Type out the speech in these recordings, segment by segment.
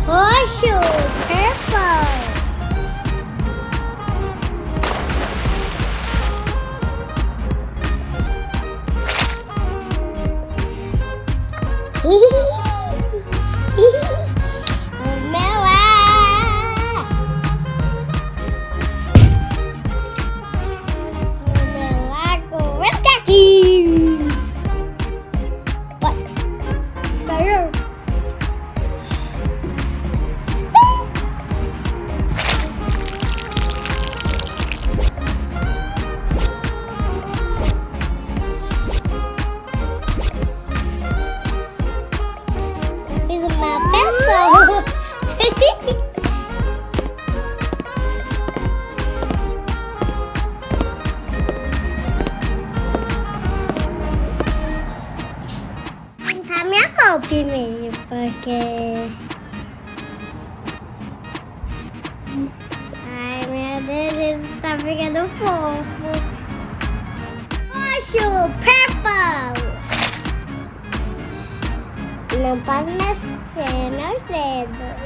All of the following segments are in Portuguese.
roxo, purple. Pintar minha mão primeiro, porque... Ai, meu Deus, isso tá ficando fofo. Roxo, purple. Não posso mexer meus dedos.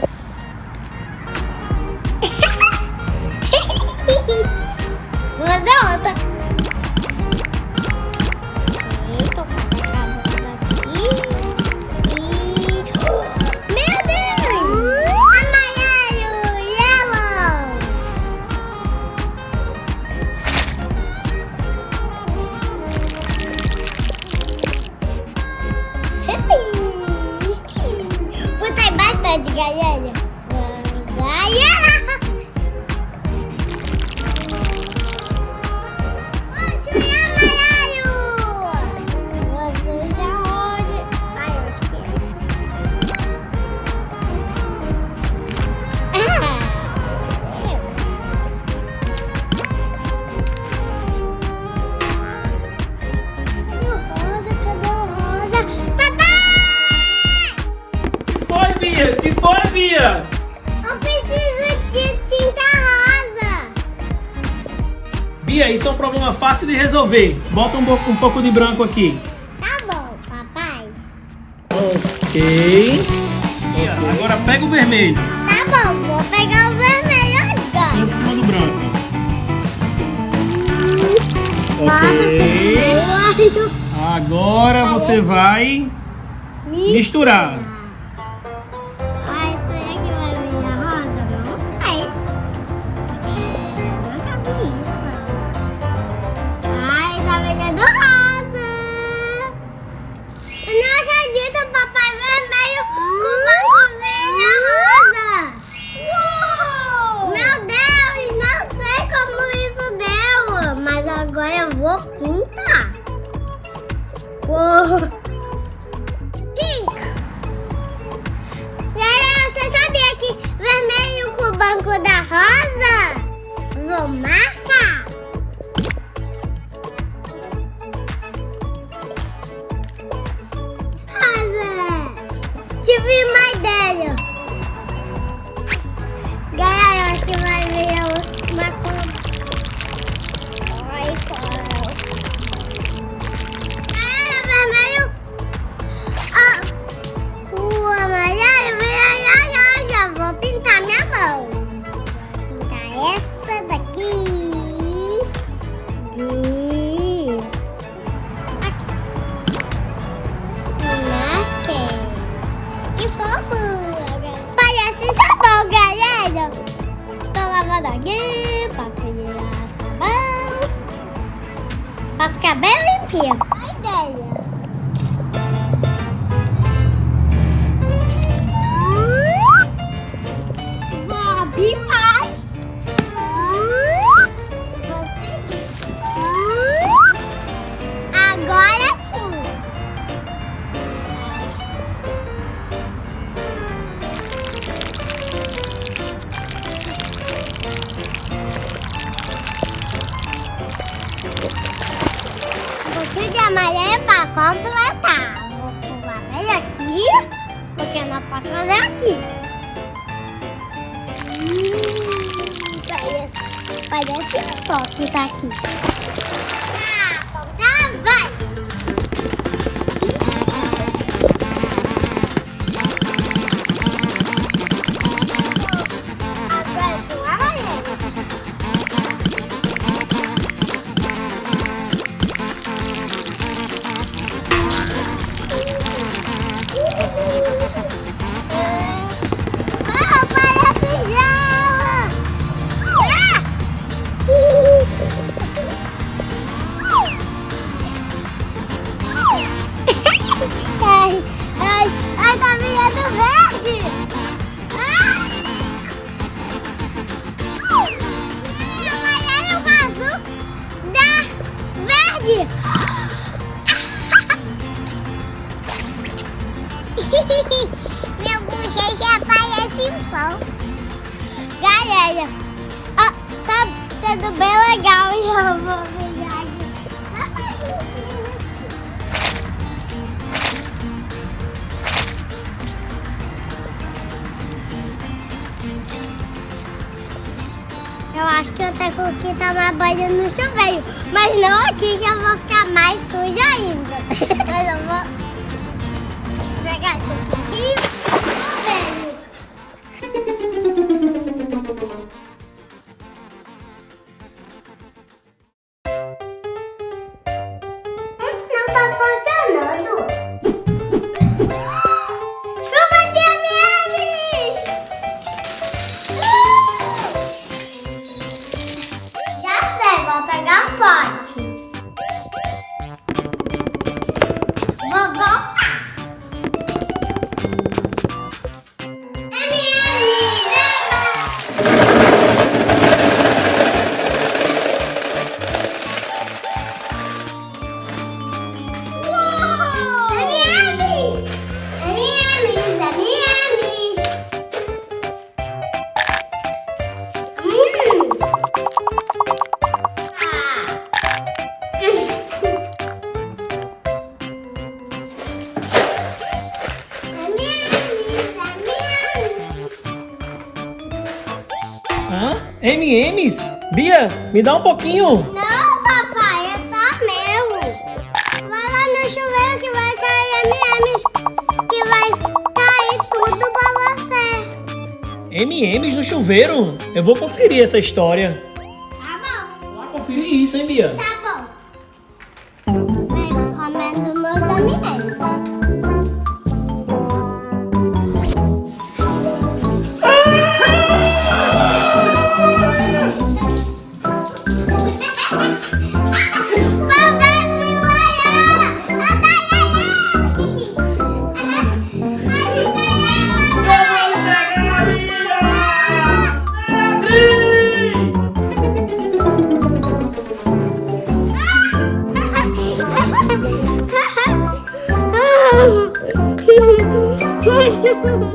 Vou fazer outra. Eita, acabando aqui. Meu Deus! Amarelo, yellow. Botei bastante, galera. Que foi, Bia? Eu preciso de tinta rosa. Bia, isso é um problema fácil de resolver. Bota um pouco de branco aqui. Tá bom, papai. Ok. Bia, agora pega o vermelho. Tá bom, vou pegar o vermelho agora. Em cima do branco. Ok. Agora você vai misturar. Ah, isso aí que vai vir a rosa? Não sei. Eu nunca vi isso. Ai, tá vendendo rosa. Eu não acredito, papai vermelho com banco verde rosa. Uou! Meu Deus, não sei como isso deu. Mas agora eu vou pintar. Uou! Pink! Galera, você sabia que vermelho com o banco da rosa? Vou marcar. Rosa! Tive uma ideia. Galera, eu acho que vai vir uma cor. Ai, qual? Galera, vermelho. O amarelo vem já vou pintar minha mão. Vou pintar essa daqui de aqui. Marquei. Que fofo. Parece sabão, galera. Tô lavando aqui pra virar sabão. Pra ficar bem limpinho. A ideia. Mais. Agora tu. Um pouquinho de amarelo para completar. Vou pular bem aqui, porque eu não posso fazer aqui. Parece só que tá aqui. Tá, vai! brinquedo bem legal e eu vou pegar aqui. Eu acho que eu tenho que tomar banho no chuveiro, mas não aqui que eu vou ficar mais suja ainda. Mas eu vou pegar isso aqui e não tá funcionando. Chuva de M&Ms! Já sei, vou pegar um pote. Vou voltar. Hã? M&Ms? Bia, me dá um pouquinho. Não, papai, é só meu. Vai lá no chuveiro que vai cair M&Ms, que vai cair tudo pra você. M&Ms no chuveiro? Eu vou conferir essa história. Tá bom. Vou lá conferir isso, hein, Bia? Tá bom. Vem, comendo meus M&Ms.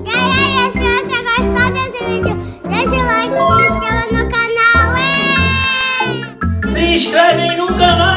E aí, se você gostou desse vídeo, deixa o like e se inscreva no canal. Se inscreve aí no canal.